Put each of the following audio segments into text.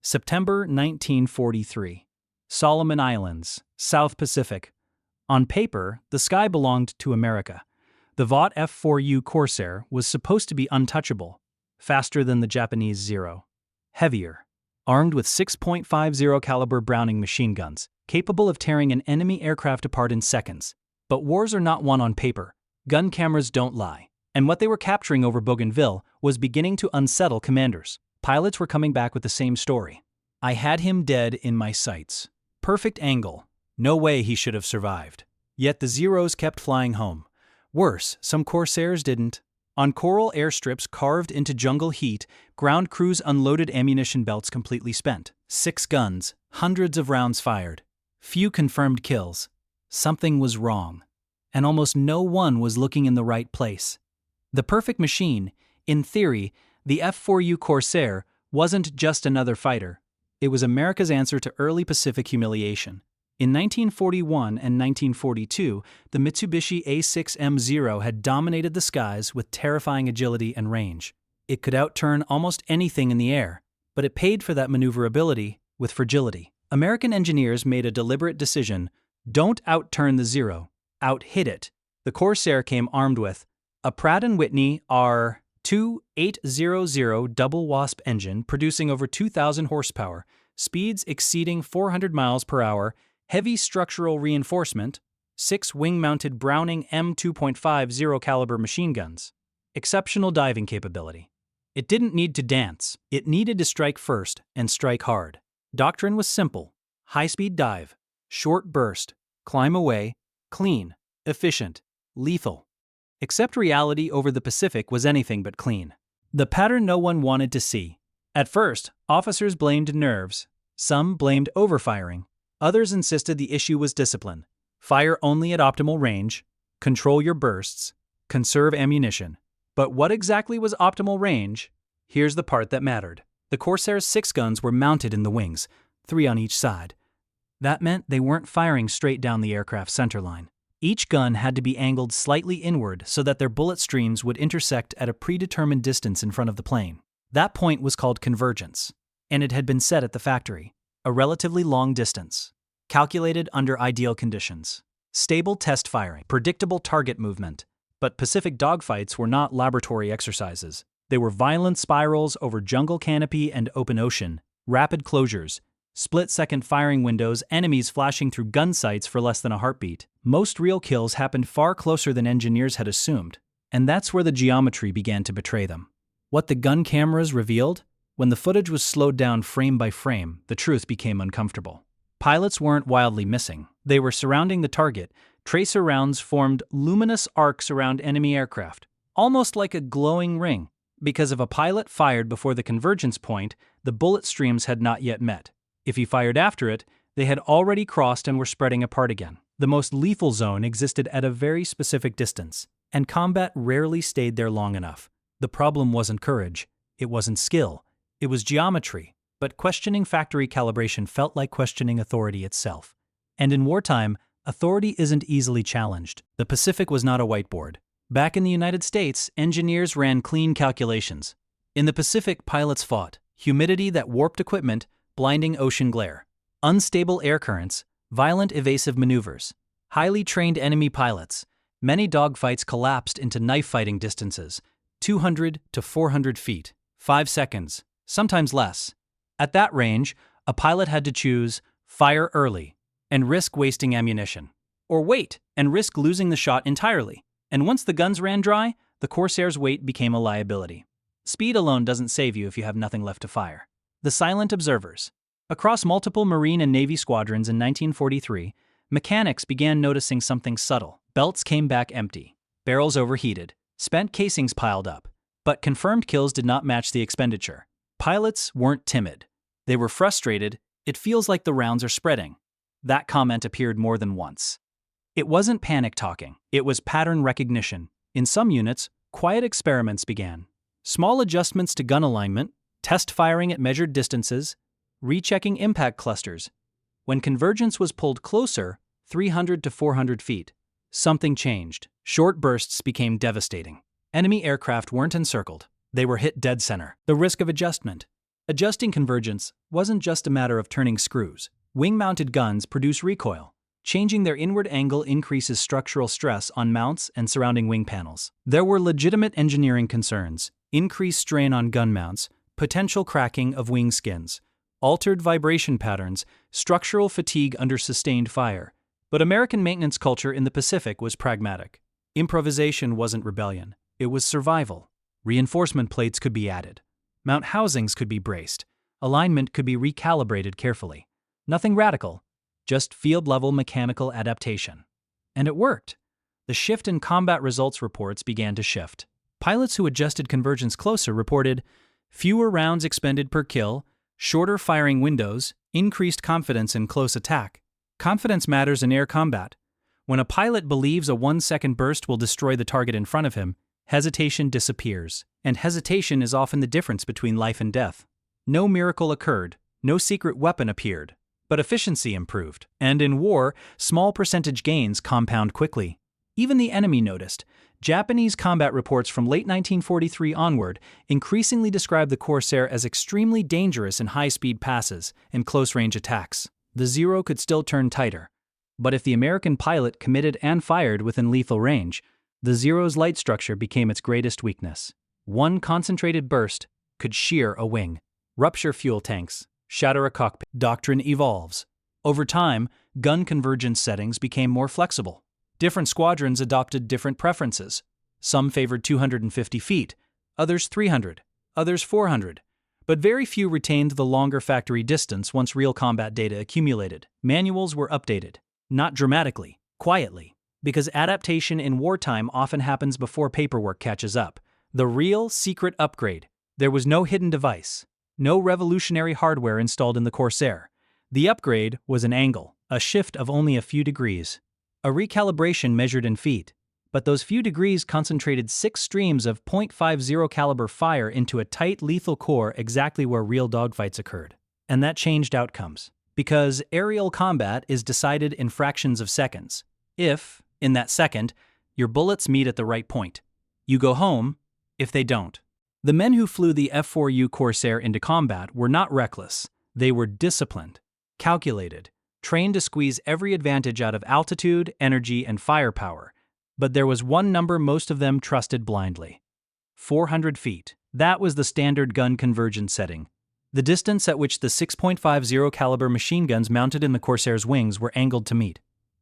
September 1943. Solomon Islands, South Pacific. On paper, the sky belonged to America. The Vought F4U Corsair was supposed to be untouchable, faster than the Japanese Zero, heavier, armed with 6.50 caliber Browning machine guns, capable of tearing an enemy aircraft apart in seconds. But wars are not won on paper. Gun cameras don't lie. And what they were capturing over Bougainville was beginning to unsettle commanders. Pilots were coming back with the same story. I had him dead in my sights. Perfect angle. No way he should have survived. Yet the Zeros kept flying home. Worse, some Corsairs didn't. On coral airstrips carved into jungle heat, ground crews unloaded ammunition belts completely spent. 6 guns, hundreds of rounds fired. Few confirmed kills. Something was wrong. And almost no one was looking in the right place. The perfect machine, in theory, the F4U Corsair, wasn't just another fighter. It was America's answer to early Pacific humiliation. In 1941 and 1942, the Mitsubishi A6M0 had dominated the skies with terrifying agility and range. It could outturn almost anything in the air, but it paid for that maneuverability with fragility. American engineers made a deliberate decision: don't outturn the Zero, out-hit it. The Corsair came armed with a Pratt & Whitney R2800 double wasp engine producing over 2,000 horsepower, speeds exceeding 400 miles per hour, heavy structural reinforcement, 6 wing-mounted Browning M2.50 caliber machine guns, exceptional diving capability. It didn't need to dance. It needed to strike first and strike hard. Doctrine was simple: high-speed dive, short burst, climb away, clean, efficient, lethal. Except reality over the Pacific was anything but clean. The pattern no one wanted to see. At first, officers blamed nerves. Some blamed overfiring. Others insisted the issue was discipline. Fire only at optimal range, control your bursts, conserve ammunition. But what exactly was optimal range? Here's the part that mattered. The Corsair's 6 guns were mounted in the wings, 3 on each side. That meant they weren't firing straight down the aircraft's centerline. Each gun had to be angled slightly inward so that their bullet streams would intersect at a predetermined distance in front of the plane. That point was called convergence, and it had been set at the factory, a relatively long distance, calculated under ideal conditions. Stable test firing, predictable target movement. But Pacific dogfights were not laboratory exercises. They were violent spirals over jungle canopy and open ocean, rapid closures, split-second firing windows, enemies flashing through gun sights for less than a heartbeat. Most real kills happened far closer than engineers had assumed, and that's where the geometry began to betray them. What the gun cameras revealed? When the footage was slowed down frame by frame, the truth became uncomfortable. Pilots weren't wildly missing. They were surrounding the target. Tracer rounds formed luminous arcs around enemy aircraft, almost like a glowing ring. Because if a pilot fired before the convergence point, the bullet streams had not yet met. If he fired after it, they had already crossed and were spreading apart again. The most lethal zone existed at a very specific distance, and combat rarely stayed there long enough. The problem wasn't courage, it wasn't skill, it was geometry. But questioning factory calibration felt like questioning authority itself. And in wartime, authority isn't easily challenged. The Pacific was not a whiteboard. Back in the United States, engineers ran clean calculations. In the Pacific, pilots fought. Humidity that warped equipment, blinding ocean glare, unstable air currents, violent evasive maneuvers, highly trained enemy pilots. Many dogfights collapsed into knife-fighting distances, 200 to 400 feet, 5 seconds, sometimes less. At that range, a pilot had to choose fire early and risk wasting ammunition, or wait and risk losing the shot entirely. And once the guns ran dry, the Corsair's weight became a liability. Speed alone doesn't save you if you have nothing left to fire. The silent observers. Across multiple Marine and Navy squadrons in 1943, mechanics began noticing something subtle. Belts came back empty, barrels overheated, spent casings piled up. But confirmed kills did not match the expenditure. Pilots weren't timid. They were frustrated. It feels like the rounds are spreading. That comment appeared more than once. It wasn't panic talking. It was pattern recognition. In some units, quiet experiments began. Small adjustments to gun alignment, test firing at measured distances, rechecking impact clusters. When convergence was pulled closer, 300 to 400 feet, something changed. Short bursts became devastating. Enemy aircraft weren't encircled. They were hit dead center. The risk of adjustment. Adjusting convergence wasn't just a matter of turning screws. Wing-mounted guns produce recoil. Changing their inward angle increases structural stress on mounts and surrounding wing panels. There were legitimate engineering concerns: increased strain on gun mounts, potential cracking of wing skins, altered vibration patterns, structural fatigue under sustained fire. But American maintenance culture in the Pacific was pragmatic. Improvisation wasn't rebellion, it was survival. Reinforcement plates could be added. Mount housings could be braced. Alignment could be recalibrated carefully. Nothing radical, just field-level mechanical adaptation. And it worked. The shift in combat results reports began to shift. Pilots who adjusted convergence closer reported fewer rounds expended per kill, shorter firing windows, increased confidence in close attack. Confidence matters in air combat. When a pilot believes a 1-second burst will destroy the target in front of him, hesitation disappears. And hesitation is often the difference between life and death. No miracle occurred, no secret weapon appeared, but efficiency improved. And in war, small percentage gains compound quickly. Even the enemy noticed. Japanese combat reports from late 1943 onward increasingly describe the Corsair as extremely dangerous in high-speed passes and close-range attacks. The Zero could still turn tighter. But if the American pilot committed and fired within lethal range, the Zero's light structure became its greatest weakness. One concentrated burst could shear a wing, rupture fuel tanks, shatter a cockpit. Doctrine evolves. Over time, gun convergence settings became more flexible. Different squadrons adopted different preferences. Some favored 250 feet, others 300, others 400. But very few retained the longer factory distance once real combat data accumulated. Manuals were updated, not dramatically, quietly, because adaptation in wartime often happens before paperwork catches up. The real secret upgrade. There was no hidden device, no revolutionary hardware installed in the Corsair. The upgrade was an angle, a shift of only a few degrees. A recalibration measured in feet, but those few degrees concentrated 6 streams of .50 caliber fire into a tight, lethal core exactly where real dogfights occurred. And that changed outcomes. Because aerial combat is decided in fractions of seconds. If, in that second, your bullets meet at the right point, you go home. If they don't. The men who flew the F4U Corsair into combat were not reckless. They were disciplined, calculated, trained to squeeze every advantage out of altitude, energy, and firepower. But there was one number most of them trusted blindly. 400 feet. That was the standard gun convergence setting. The distance at which the 6.50 caliber machine guns mounted in the Corsair's wings were angled to meet.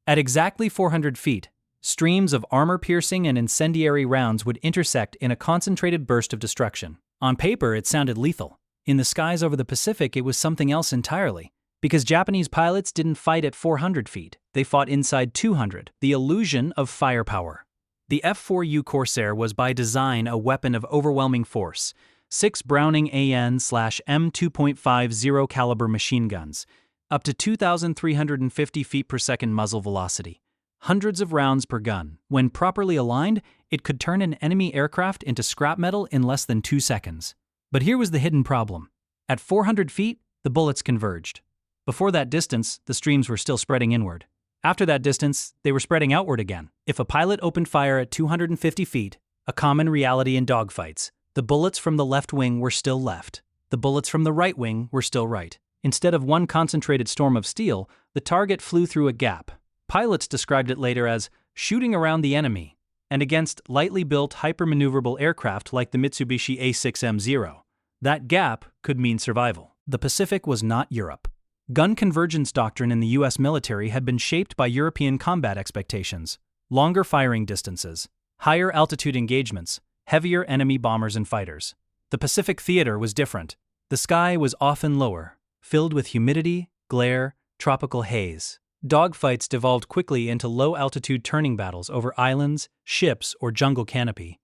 At exactly 400 feet, streams of armor-piercing and incendiary rounds would intersect in a concentrated burst of destruction. On paper, it sounded lethal. In the skies over the Pacific, it was something else entirely. Because Japanese pilots didn't fight at 400 feet, they fought inside 200, the illusion of firepower. The F4U Corsair was by design a weapon of overwhelming force. 6 Browning AN/M 2.50 caliber machine guns, up to 2,350 feet per second muzzle velocity. Hundreds of rounds per gun. When properly aligned, it could turn an enemy aircraft into scrap metal in less than 2 seconds. But here was the hidden problem. At 400 feet, the bullets converged. Before that distance, the streams were still spreading inward. After that distance, they were spreading outward again. If a pilot opened fire at 250 feet, a common reality in dogfights, the bullets from the left wing were still left. The bullets from the right wing were still right. Instead of one concentrated storm of steel, the target flew through a gap. Pilots described it later as shooting around the enemy, and against lightly built hypermaneuverable aircraft like the Mitsubishi A6M0. That gap could mean survival. The Pacific was not Europe. Gun convergence doctrine in the U.S. military had been shaped by European combat expectations. Longer firing distances, higher altitude engagements, heavier enemy bombers and fighters. The Pacific theater was different. The sky was often lower, filled with humidity, glare, tropical haze. Dogfights devolved quickly into low-altitude turning battles over islands, ships, or jungle canopy.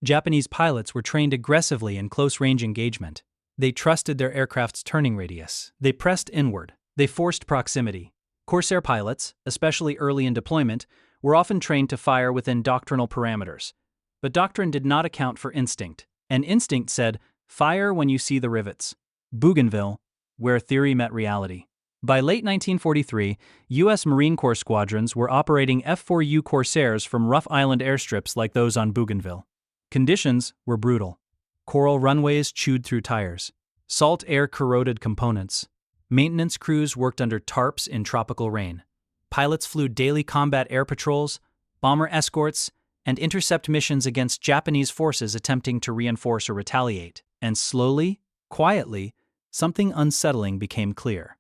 Japanese pilots were trained aggressively in close-range engagement. They trusted their aircraft's turning radius. They pressed inward. They forced proximity. Corsair pilots, especially early in deployment, were often trained to fire within doctrinal parameters. But doctrine did not account for instinct. And instinct said, fire when you see the rivets. Bougainville, where theory met reality. By late 1943, U.S. Marine Corps squadrons were operating F4U Corsairs from rough island airstrips like those on Bougainville. Conditions were brutal. Coral runways chewed through tires. Salt air corroded components. Maintenance crews worked under tarps in tropical rain. Pilots flew daily combat air patrols, bomber escorts, and intercept missions against Japanese forces attempting to reinforce or retaliate. And slowly, quietly, something unsettling became clear.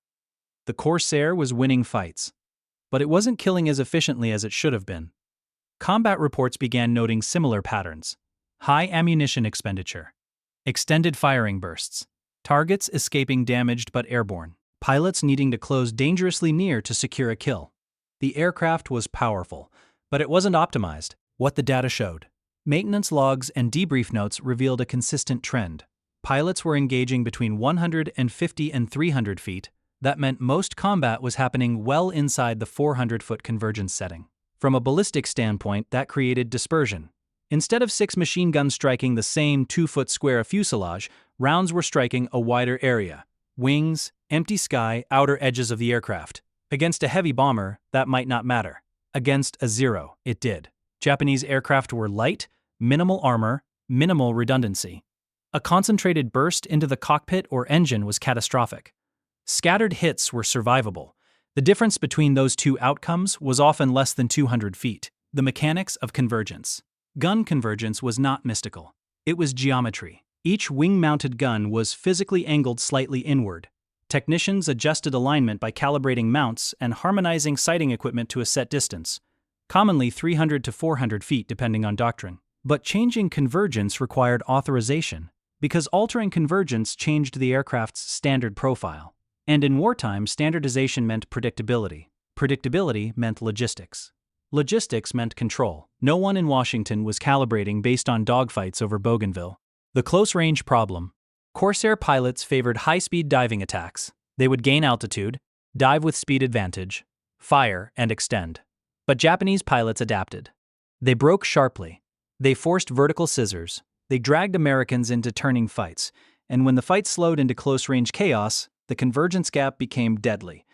The Corsair was winning fights, but it wasn't killing as efficiently as it should have been. Combat reports began noting similar patterns: high ammunition expenditure, extended firing bursts, targets escaping damaged but airborne, pilots needing to close dangerously near to secure a kill. The aircraft was powerful, but it wasn't optimized. What the data showed: maintenance logs and debrief notes revealed a consistent trend. Pilots were engaging between 150 and 300 feet. That meant most combat was happening well inside the 400-foot convergence setting. From a ballistic standpoint, that created dispersion. Instead of 6 machine guns striking the same 2-foot square of fuselage, rounds were striking a wider area: wings, empty sky, outer edges of the aircraft. Against a heavy bomber, that might not matter. Against a Zero, it did. Japanese aircraft were light, minimal armor, minimal redundancy. A concentrated burst into the cockpit or engine was catastrophic. Scattered hits were survivable. The difference between those two outcomes was often less than 200 feet. The mechanics of convergence. Gun convergence was not mystical. It was geometry. Each wing-mounted gun was physically angled slightly inward. Technicians adjusted alignment by calibrating mounts and harmonizing sighting equipment to a set distance, commonly 300 to 400 feet depending on doctrine. But changing convergence required authorization, because altering convergence changed the aircraft's standard profile. And in wartime, standardization meant predictability. Predictability meant logistics. Logistics meant control. No one in Washington was calibrating based on dogfights over Bougainville. The close-range problem. Corsair pilots favored high-speed diving attacks. They would gain altitude, dive with speed advantage, fire, and extend. But Japanese pilots adapted. They broke sharply. They forced vertical scissors. They dragged Americans into turning fights. And when the fight slowed into close-range chaos, the convergence gap became deadly.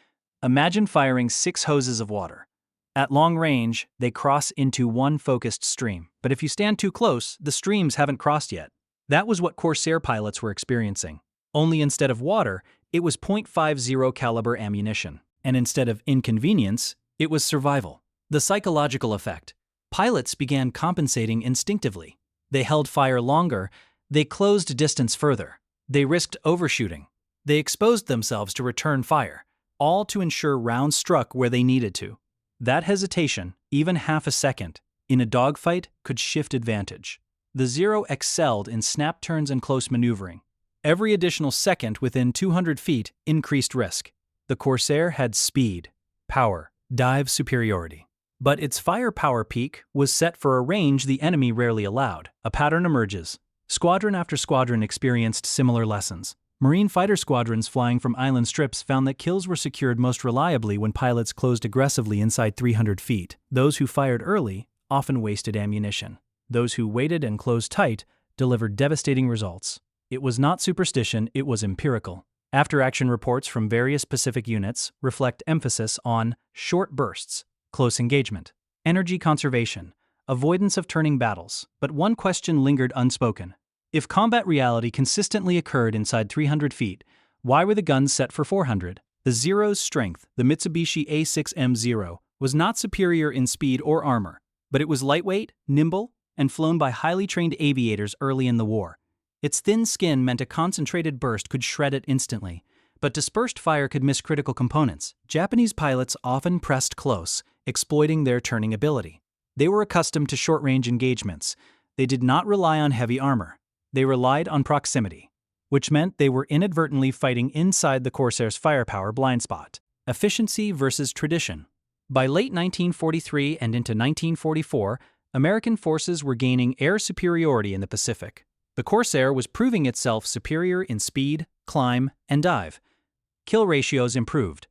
Imagine firing 6 hoses of water. At long range, they cross into one focused stream. But if you stand too close, the streams haven't crossed yet. That was what Corsair pilots were experiencing. Only instead of water, it was .50 caliber ammunition. And instead of inconvenience, it was survival. The psychological effect. Pilots began compensating instinctively. They held fire longer. They closed distance further. They risked overshooting. They exposed themselves to return fire, all to ensure rounds struck where they needed to. That hesitation, even half a second, in a dogfight could shift advantage. The Zero excelled in snap turns and close maneuvering. Every additional second within 200 feet increased risk. The Corsair had speed, power, dive superiority. But its firepower peak was set for a range the enemy rarely allowed. A pattern emerges. Squadron after squadron experienced similar lessons. Marine fighter squadrons flying from island strips found that kills were secured most reliably when pilots closed aggressively inside 300 feet. Those who fired early often wasted ammunition. Those who waited and closed tight delivered devastating results. It was not superstition, it was empirical. After-action reports from various Pacific units reflect emphasis on short bursts, close engagement, energy conservation, avoidance of turning battles. But one question lingered unspoken. If combat reality consistently occurred inside 300 feet, why were the guns set for 400? The Zero's strength, the Mitsubishi A6M0, was not superior in speed or armor, but it was lightweight, nimble, and flown by highly trained aviators early in the war. Its thin skin meant a concentrated burst could shred it instantly, but dispersed fire could miss critical components. Japanese pilots often pressed close, exploiting their turning ability. They were accustomed to short-range engagements. They did not rely on heavy armor. They relied on proximity, which meant they were inadvertently fighting inside the Corsair's firepower blind spot. Efficiency versus tradition. By late 1943 and into 1944, American forces were gaining air superiority in the Pacific. The Corsair was proving itself superior in speed, climb, and dive. Kill ratios improved,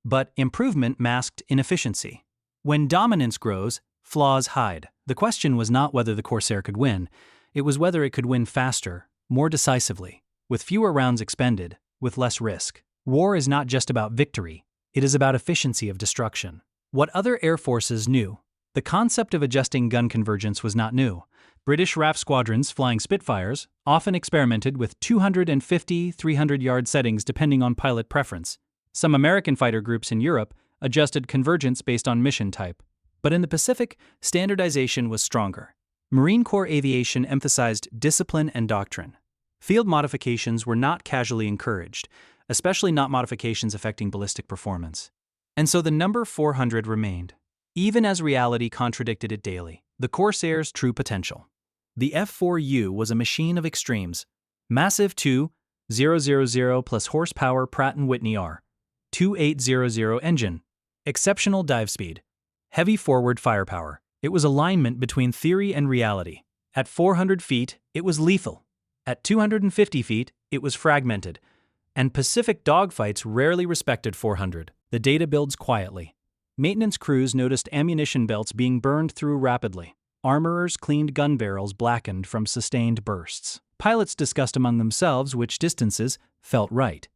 but improvement masked inefficiency. When dominance grows, flaws hide. The question was not whether the Corsair could win. It was whether it could win faster, more decisively, with fewer rounds expended, with less risk. War is not just about victory, it is about efficiency of destruction. What other air forces knew, The concept of adjusting gun convergence was not new. British RAF squadrons flying Spitfires often experimented with 250, 300-yard settings depending on pilot preference. Some American fighter groups in Europe adjusted convergence based on mission type. But in the Pacific, standardization was stronger. Marine Corps aviation emphasized discipline and doctrine. Field modifications were not casually encouraged, especially not modifications affecting ballistic performance. And so the number 400 remained, even as reality contradicted it daily. The Corsair's true potential. The F4U was a machine of extremes. Massive 2,000 plus horsepower Pratt & Whitney R2800 engine. Exceptional dive speed. Heavy forward firepower. It was alignment between theory and reality. At 400 feet, it was lethal. At 250 feet, it was fragmented. And Pacific dogfights rarely respected 400. The data builds quietly. Maintenance crews noticed ammunition belts being burned through rapidly. Armorers cleaned gun barrels blackened from sustained bursts. Pilots discussed among themselves which distances felt right.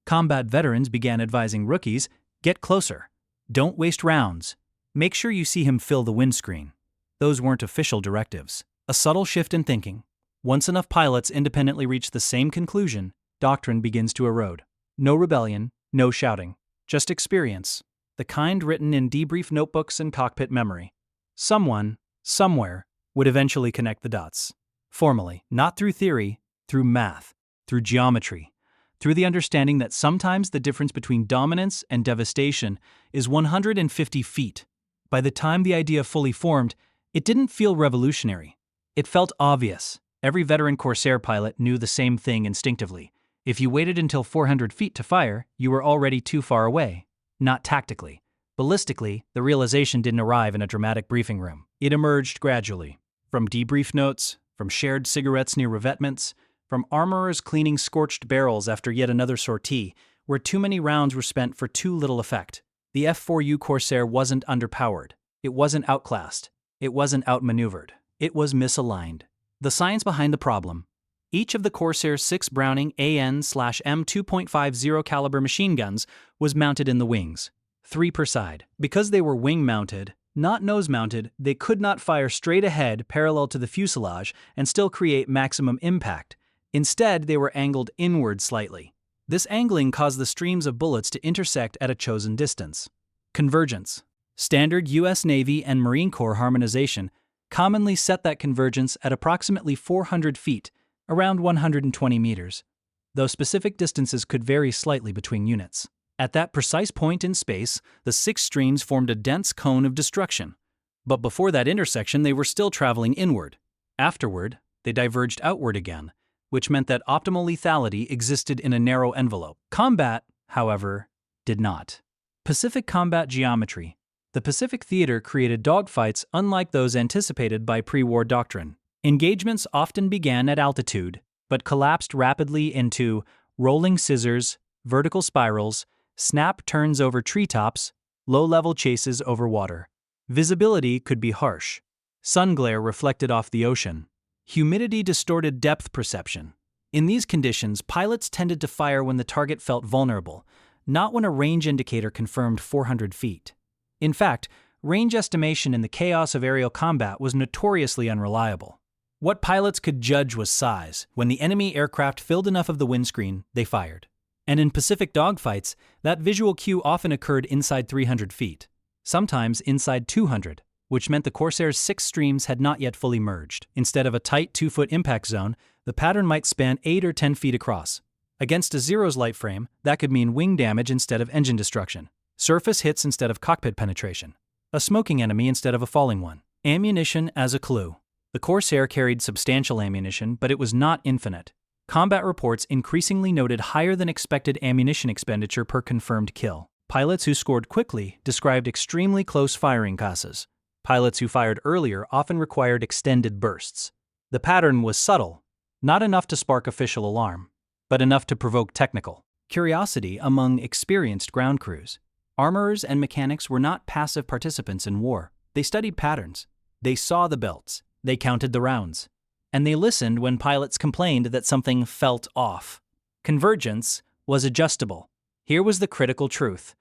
Combat veterans began advising rookies, get closer. Don't waste rounds. Make sure you see him fill the windscreen. Those weren't official directives. A subtle shift in thinking. Once enough pilots independently reach the same conclusion, doctrine begins to erode. No rebellion, no shouting. Just experience. The kind written in debrief notebooks and cockpit memory. Someone, somewhere, would eventually connect the dots. Formally, not through theory, through math, through geometry, through the understanding that sometimes the difference between dominance and devastation is 150 feet. By the time the idea fully formed, it didn't feel revolutionary. It felt obvious. Every veteran Corsair pilot knew the same thing instinctively. If you waited until 400 feet to fire, you were already too far away. Not tactically. Ballistically, the realization didn't arrive in a dramatic briefing room. It emerged gradually. From debrief notes, from shared cigarettes near revetments, from armorers cleaning scorched barrels after yet another sortie, where too many rounds were spent for too little effect. The F4U Corsair wasn't underpowered. It wasn't outclassed. It wasn't outmaneuvered. It was misaligned. The science behind the problem. Each of the Corsair's 6 Browning AN/M 2.50 caliber machine guns was mounted in the wings, 3 per side. Because they were wing-mounted, not nose-mounted, they could not fire straight ahead parallel to the fuselage and still create maximum impact. Instead, they were angled inward slightly. This angling caused the streams of bullets to intersect at a chosen distance. Convergence. Standard U.S. Navy and Marine Corps harmonization commonly set that convergence at approximately 400 feet, around 120 meters, though specific distances could vary slightly between units. At that precise point in space, the 6 streams formed a dense cone of destruction. But before that intersection, they were still traveling inward. Afterward, they diverged outward again, which meant that optimal lethality existed in a narrow envelope. Combat, however, did not. Pacific combat geometry. The Pacific theater created dogfights unlike those anticipated by pre-war doctrine. Engagements often began at altitude, but collapsed rapidly into rolling scissors, vertical spirals, snap turns over treetops, low-level chases over water. Visibility could be harsh. Sun glare reflected off the ocean. Humidity distorted depth perception. In these conditions, pilots tended to fire when the target felt vulnerable, not when a range indicator confirmed 400 feet. In fact, range estimation in the chaos of aerial combat was notoriously unreliable. What pilots could judge was size. When the enemy aircraft filled enough of the windscreen, they fired. And in Pacific dogfights, that visual cue often occurred inside 300 feet, sometimes inside 200, which meant the Corsair's 6 streams had not yet fully merged. Instead of a tight 2-foot impact zone, the pattern might span 8 or 10 feet across. Against a Zero's light frame, that could mean wing damage instead of engine destruction, surface hits instead of cockpit penetration, a smoking enemy instead of a falling one. Ammunition as a clue. The Corsair carried substantial ammunition, but it was not infinite. Combat reports increasingly noted higher than expected ammunition expenditure per confirmed kill. Pilots who scored quickly described extremely close firing passes. Pilots who fired earlier often required extended bursts. The pattern was subtle, not enough to spark official alarm, but enough to provoke technical curiosity among experienced ground crews. Armorers and mechanics were not passive participants in war. They studied patterns. They saw the belts. They counted the rounds. And they listened when pilots complained that something felt off. Convergence was adjustable. Here was the critical truth.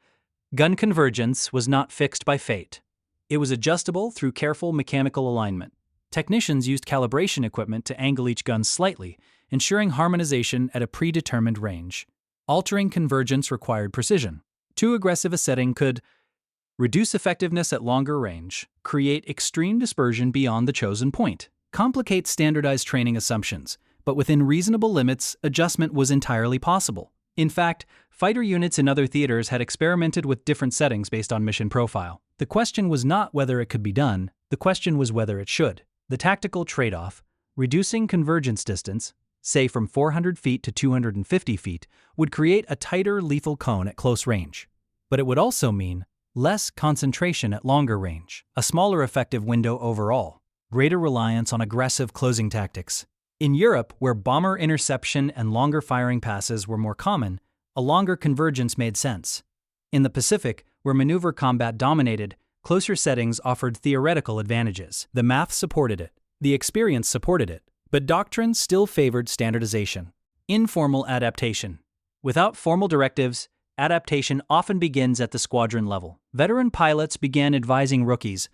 Gun convergence was not fixed by fate. It was adjustable through careful mechanical alignment. Technicians used calibration equipment to angle each gun slightly, ensuring harmonization at a predetermined range. Altering convergence required precision. Too aggressive a setting could reduce effectiveness at longer range, create extreme dispersion beyond the chosen point, complicate standardized training assumptions, but within reasonable limits, adjustment was entirely possible. In fact, fighter units in other theaters had experimented with different settings based on mission profile. The question was not whether it could be done, the question was whether it should. The tactical trade-off, reducing convergence distance, say from 400 feet to 250 feet, would create a tighter lethal cone at close range. But it would also mean less concentration at longer range, a smaller effective window overall, greater reliance on aggressive closing tactics. In Europe, where bomber interception and longer firing passes were more common, a longer convergence made sense. In the Pacific, where maneuver combat dominated, closer settings offered theoretical advantages. The math supported it, the experience supported it, but doctrine still favored standardization. Informal adaptation. Without formal directives, adaptation often begins at the squadron level. Veteran pilots began advising rookies,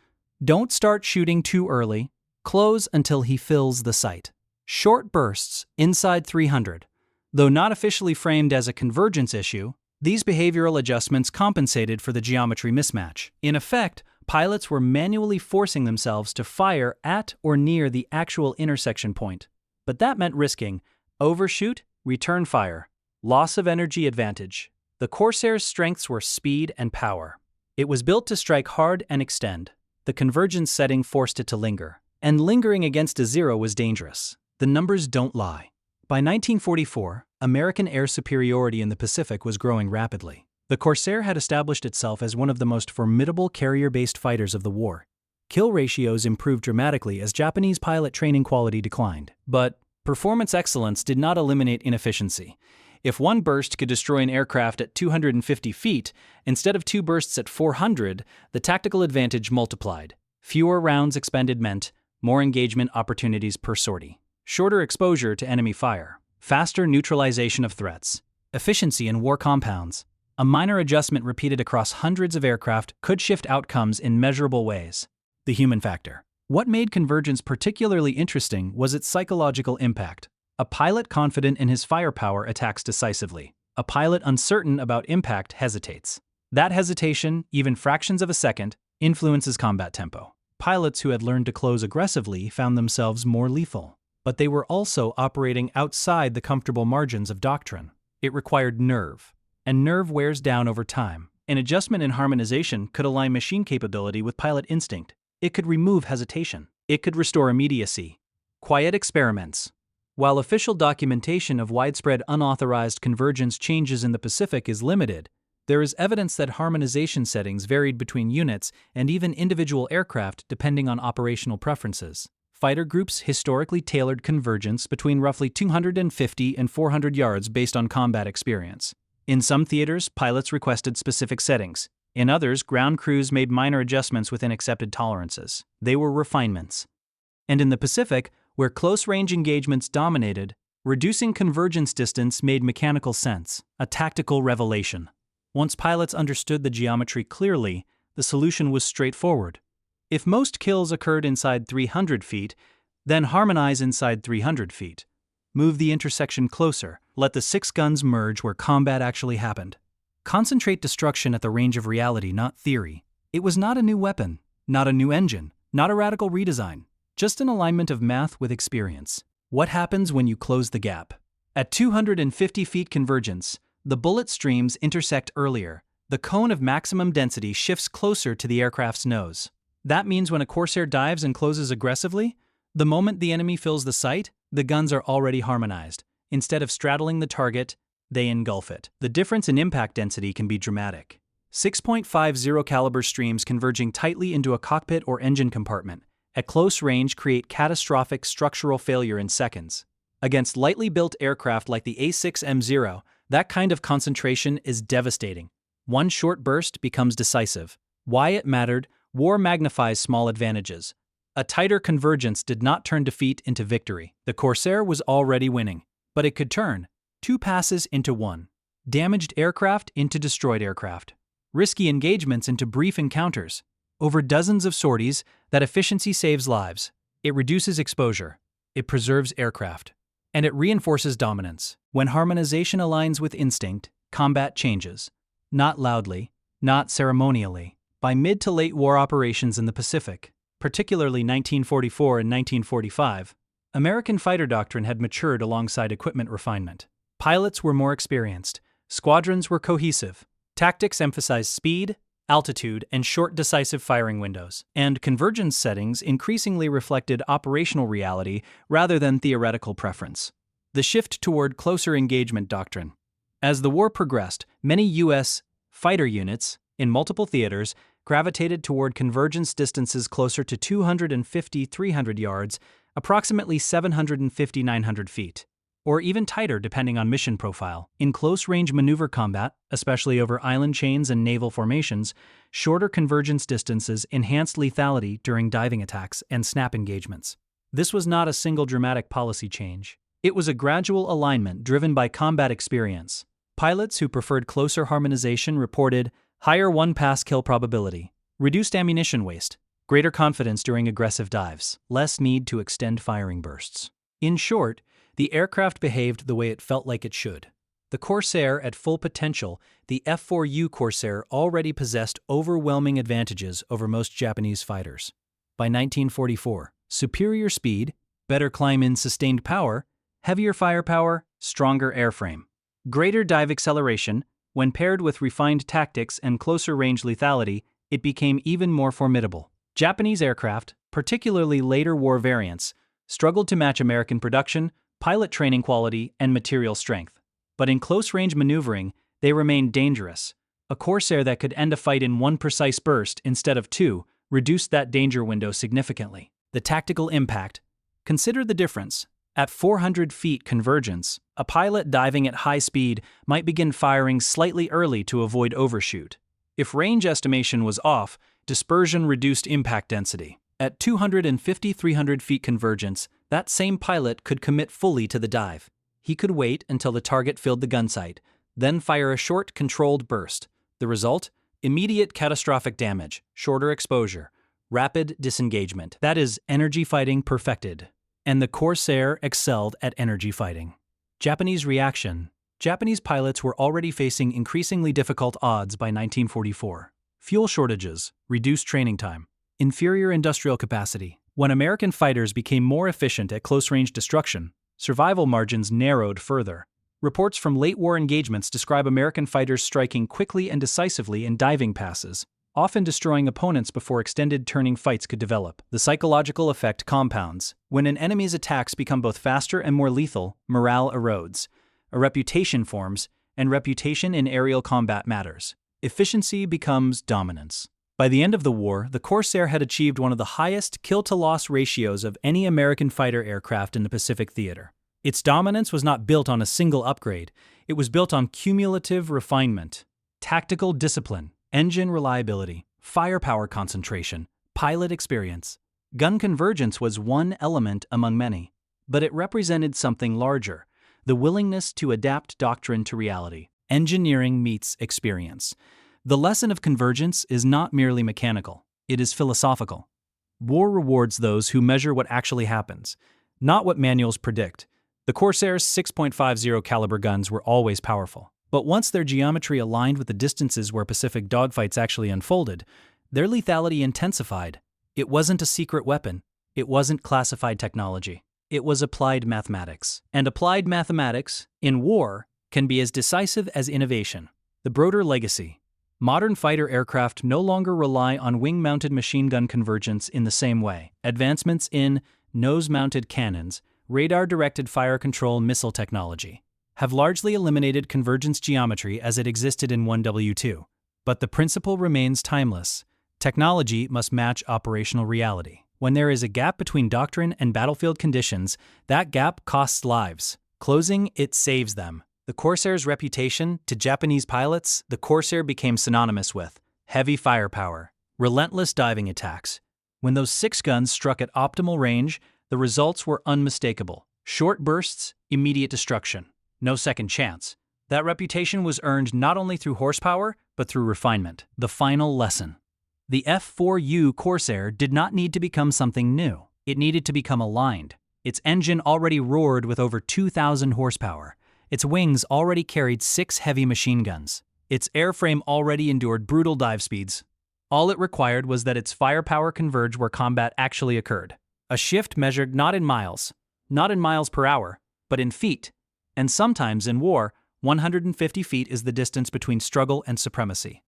don't start shooting too early, close until he fills the sight. Short bursts, inside 300. Though not officially framed as a convergence issue, these behavioral adjustments compensated for the geometry mismatch. In effect, pilots were manually forcing themselves to fire at or near the actual intersection point. But that meant risking overshoot, return fire, loss of energy advantage. The Corsair's strengths were speed and power. It was built to strike hard and extend. The convergence setting forced it to linger. And lingering against a zero was dangerous. The numbers don't lie. By 1944, American air superiority in the Pacific was growing rapidly. The Corsair had established itself as one of the most formidable carrier-based fighters of the war. Kill ratios improved dramatically as Japanese pilot training quality declined. But performance excellence did not eliminate inefficiency. If one burst could destroy an aircraft at 250 feet, instead of two bursts at 400, the tactical advantage multiplied. Fewer rounds expended meant more engagement opportunities per sortie. Shorter exposure to enemy fire, faster neutralization of threats, efficiency in war compounds. A minor adjustment repeated across hundreds of aircraft could shift outcomes in measurable ways. The human factor. What made convergence particularly interesting was its psychological impact. A pilot confident in his firepower attacks decisively. A pilot uncertain about impact hesitates. That hesitation, even fractions of a second, influences combat tempo. Pilots who had learned to close aggressively found themselves more lethal. But they were also operating outside the comfortable margins of doctrine. It required nerve, and nerve wears down over time. An adjustment in harmonization could align machine capability with pilot instinct. It could remove hesitation. It could restore immediacy. Quiet experiments. While official documentation of widespread unauthorized convergence changes in the Pacific is limited, there is evidence that harmonization settings varied between units and even individual aircraft depending on operational preferences. Fighter groups historically tailored convergence between roughly 250 and 400 yards based on combat experience. In some theaters, pilots requested specific settings. In others, ground crews made minor adjustments within accepted tolerances. They were refinements. And in the Pacific, where close-range engagements dominated, reducing convergence distance made mechanical sense, a tactical revelation. Once pilots understood the geometry clearly, the solution was straightforward. If most kills occurred inside 300 feet, then harmonize inside 300 feet. Move the intersection closer, let the 6 guns merge where combat actually happened. Concentrate destruction at the range of reality, not theory. It was not a new weapon, not a new engine, not a radical redesign, just an alignment of math with experience. What happens when you close the gap? At 250 feet convergence, the bullet streams intersect earlier. The cone of maximum density shifts closer to the aircraft's nose. That means when a Corsair dives and closes aggressively, the moment the enemy fills the sight, the guns are already harmonized. Instead of straddling the target, they engulf it. The difference in impact density can be dramatic. 6.50 caliber streams converging tightly into a cockpit or engine compartment, at close range create catastrophic structural failure in seconds. Against lightly built aircraft like the A6M0, that kind of concentration is devastating. One short burst becomes decisive. Why it mattered? War magnifies small advantages. A tighter convergence did not turn defeat into victory. The Corsair was already winning, but it could turn 2 passes into 1, damaged aircraft into destroyed aircraft, risky engagements into brief encounters. Over dozens of sorties, that efficiency saves lives. It reduces exposure. It preserves aircraft. And it reinforces dominance. When harmonization aligns with instinct, combat changes. Not loudly, not ceremonially. By mid to late war operations in the Pacific, particularly 1944 and 1945, American fighter doctrine had matured alongside equipment refinement. Pilots were more experienced. Squadrons were cohesive. Tactics emphasized speed, altitude, and short decisive firing windows. And convergence settings increasingly reflected operational reality rather than theoretical preference. The shift toward closer engagement doctrine. As the war progressed, many U.S. fighter units, in multiple theaters, gravitated toward convergence distances closer to 250-300 yards, approximately 750-900 feet, or even tighter depending on mission profile. In close-range maneuver combat, especially over island chains and naval formations, shorter convergence distances enhanced lethality during diving attacks and snap engagements. This was not a single dramatic policy change. It was a gradual alignment driven by combat experience. Pilots who preferred closer harmonization reported higher one-pass kill probability, reduced ammunition waste, greater confidence during aggressive dives, less need to extend firing bursts. In short, the aircraft behaved the way it felt like it should. The Corsair at full potential, the F4U Corsair already possessed overwhelming advantages over most Japanese fighters. By 1944, superior speed, better climb-in sustained power, heavier firepower, stronger airframe, greater dive acceleration. When paired with refined tactics and closer range lethality, it became even more formidable. Japanese aircraft, particularly later war variants, struggled to match American production, pilot training quality, and material strength. But in close-range maneuvering, they remained dangerous. A Corsair that could end a fight in one precise burst instead of two reduced that danger window significantly. The tactical impact. Consider the difference. At 400 feet convergence, a pilot diving at high speed might begin firing slightly early to avoid overshoot. If range estimation was off, dispersion reduced impact density. At 250-300 feet convergence, that same pilot could commit fully to the dive. He could wait until the target filled the gun sight, then fire a short, controlled burst. The result? Immediate catastrophic damage, shorter exposure, rapid disengagement. That is energy fighting perfected. And the Corsair excelled at energy fighting. Japanese reaction. Japanese pilots were already facing increasingly difficult odds by 1944. Fuel shortages, reduced training time, inferior industrial capacity. When American fighters became more efficient at close-range destruction, survival margins narrowed further. Reports from late war engagements describe American fighters striking quickly and decisively in diving passes, often destroying opponents before extended turning fights could develop. The psychological effect compounds. When an enemy's attacks become both faster and more lethal, morale erodes. A reputation forms, and reputation in aerial combat matters. Efficiency becomes dominance. By the end of the war, the Corsair had achieved one of the highest kill-to-loss ratios of any American fighter aircraft in the Pacific theater. Its dominance was not built on a single upgrade. It was built on cumulative refinement, tactical discipline, engine reliability, firepower concentration, pilot experience. Gun convergence was one element among many, but it represented something larger, the willingness to adapt doctrine to reality. Engineering meets experience. The lesson of convergence is not merely mechanical, it is philosophical. War rewards those who measure what actually happens, not what manuals predict. The Corsair's 6.50 caliber guns were always powerful. But once their geometry aligned with the distances where Pacific dogfights actually unfolded, their lethality intensified. It wasn't a secret weapon. It wasn't classified technology. It was applied mathematics. And applied mathematics, in war, can be as decisive as innovation. The broader legacy. Modern fighter aircraft no longer rely on wing-mounted machine gun convergence in the same way. Advancements in nose-mounted cannons, radar-directed fire control missile technology, have largely eliminated convergence geometry as it existed in WW2. But the principle remains timeless. Technology must match operational reality. When there is a gap between doctrine and battlefield conditions, that gap costs lives. Closing it saves them. The Corsair's reputation to Japanese pilots, the Corsair became synonymous with heavy firepower, relentless diving attacks. When those 6 guns struck at optimal range, the results were unmistakable. Short bursts, immediate destruction. No second chance. That reputation was earned not only through horsepower, but through refinement. The final lesson. The F4U Corsair did not need to become something new. It needed to become aligned. Its engine already roared with over 2,000 horsepower. Its wings already carried 6 heavy machine guns. Its airframe already endured brutal dive speeds. All it required was that its firepower converge where combat actually occurred. A shift measured not in miles per hour, but in feet. And sometimes in war, 150 feet is the distance between struggle and supremacy.